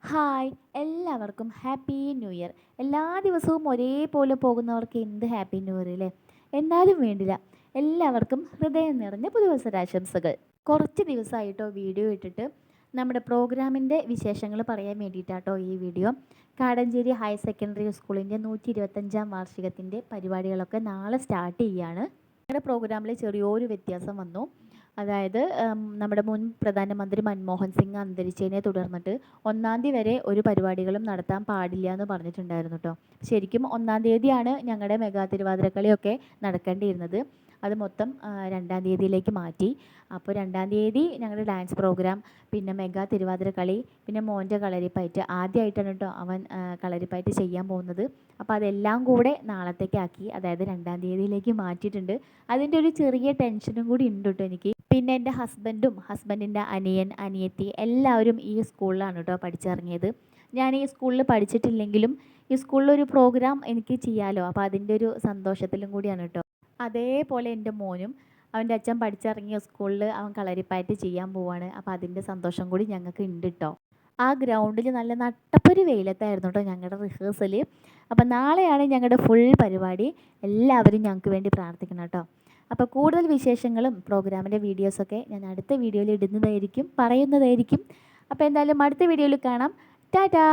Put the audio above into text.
Hi എല്ലാവർക്കും happy new year. എല്ലാ ദിവസവും ഒരേപോലെ പോകുന്നവർക്ക് എന്ത് ഹാപ്പി ന്യൂ ഇയർ അല്ലേ. എന്നാലും വേണ്ടില്ല, എല്ലാവർക്കും ഹൃദയം നിറഞ്ഞ പുതുവത്സരാശംസകൾ. കുറച്ച് ദിവസമായിട്ടോ വീഡിയോ ഇട്ടിട്ട് നമ്മുടെ പ്രോഗ്രാമിൻ്റെ വിശേഷങ്ങൾ പറയാൻ വേണ്ടിയിട്ടാട്ടോ ഈ വീഡിയോ. കാടഞ്ചേരി ഹയർ സെക്കൻഡറി സ്കൂളിൻ്റെ 125ാം വാർഷികത്തിൻ്റെ പരിപാടികളൊക്കെ നാളെ സ്റ്റാർട്ട് ചെയ്യുകയാണ്. ഞങ്ങളുടെ പ്രോഗ്രാമിൽ ചെറിയൊരു വ്യത്യാസം വന്നു. അതായത് നമ്മുടെ മുൻ പ്രധാനമന്ത്രി മൻമോഹൻ സിംഗ് അന്തരിച്ചതിനെ തുടർന്നിട്ട് 1-ാം തീയതി വരെ ഒരു പരിപാടികളും നടത്താൻ പാടില്ല എന്ന് പറഞ്ഞിട്ടുണ്ടായിരുന്നു കേട്ടോ. ശരിക്കും 1-ാം തീയതിയാണ് ഞങ്ങളുടെ മെഗാ തിരുവാതിരക്കളിയൊക്കെ നടക്കേണ്ടിയിരുന്നത്. അത് മൊത്തം 2-ാം തീയതിയിലേക്ക് മാറ്റി. അപ്പോൾ 2-ാം തീയതി ഞങ്ങളുടെ ഡാൻസ് പ്രോഗ്രാം, പിന്നെ മെഗാ തിരുവാതിരക്കളി, പിന്നെ മോൻ്റെ കളരിപ്പയറ്റ്. ആദ്യമായിട്ടാണ് കേട്ടോ അവൻ കളരിപ്പയറ്റ് ചെയ്യാൻ പോകുന്നത്. അപ്പോൾ അതെല്ലാം കൂടെ നാളത്തേക്കാക്കി, അതായത് 2-ാം തീയതിയിലേക്ക് മാറ്റിയിട്ടുണ്ട്. അതിൻ്റെ ഒരു ചെറിയ ടെൻഷനും കൂടി ഉണ്ട് കേട്ടോ എനിക്ക്. പിന്നെ എൻ്റെ ഹസ്ബൻഡും ഹസ്ബൻഡിൻ്റെ അനിയൻ അനിയത്തി എല്ലാവരും ഈ സ്കൂളിലാണ് കേട്ടോ പഠിച്ചിറങ്ങിയത്. ഞാൻ ഈ സ്കൂളിൽ പഠിച്ചിട്ടില്ലെങ്കിലും ഈ സ്കൂളിലൊരു പ്രോഗ്രാം എനിക്ക് ചെയ്യാമല്ലോ, അപ്പോൾ അതിൻ്റെ ഒരു സന്തോഷത്തിലും കൂടിയാണ് കേട്ടോ. അതേപോലെ എൻ്റെ മോനും അവൻ്റെ അച്ഛൻ പഠിച്ചിറങ്ങിയ സ്കൂളിൽ അവൻ കളരിപ്പയറ്റ് ചെയ്യാൻ പോവാണ്. അപ്പോൾ അതിൻ്റെ സന്തോഷം കൂടി ഞങ്ങൾക്ക് ഉണ്ട് കേട്ടോ. ആ ഗ്രൗണ്ടിൽ നല്ല നട്ടപ്പൊരു വെയിലത്തായിരുന്നു കേട്ടോ ഞങ്ങളുടെ റിഹേഴ്സൽ. അപ്പോൾ നാളെയാണ് ഞങ്ങളുടെ ഫുൾ പരിപാടി. എല്ലാവരും ഞങ്ങൾക്ക് വേണ്ടി പ്രാർത്ഥിക്കണം കേട്ടോ. അപ്പോൾ കൂടുതൽ വിശേഷങ്ങളും പ്രോഗ്രാമിൻ്റെ വീഡിയോസൊക്കെ ഞാൻ അടുത്ത വീഡിയോയിൽ ഇടുന്നതായിരിക്കും, പറയുന്നതായിരിക്കും. അപ്പോൾ എന്തായാലും അടുത്ത വീഡിയോയിൽ കാണാം. ടാറ്റാ.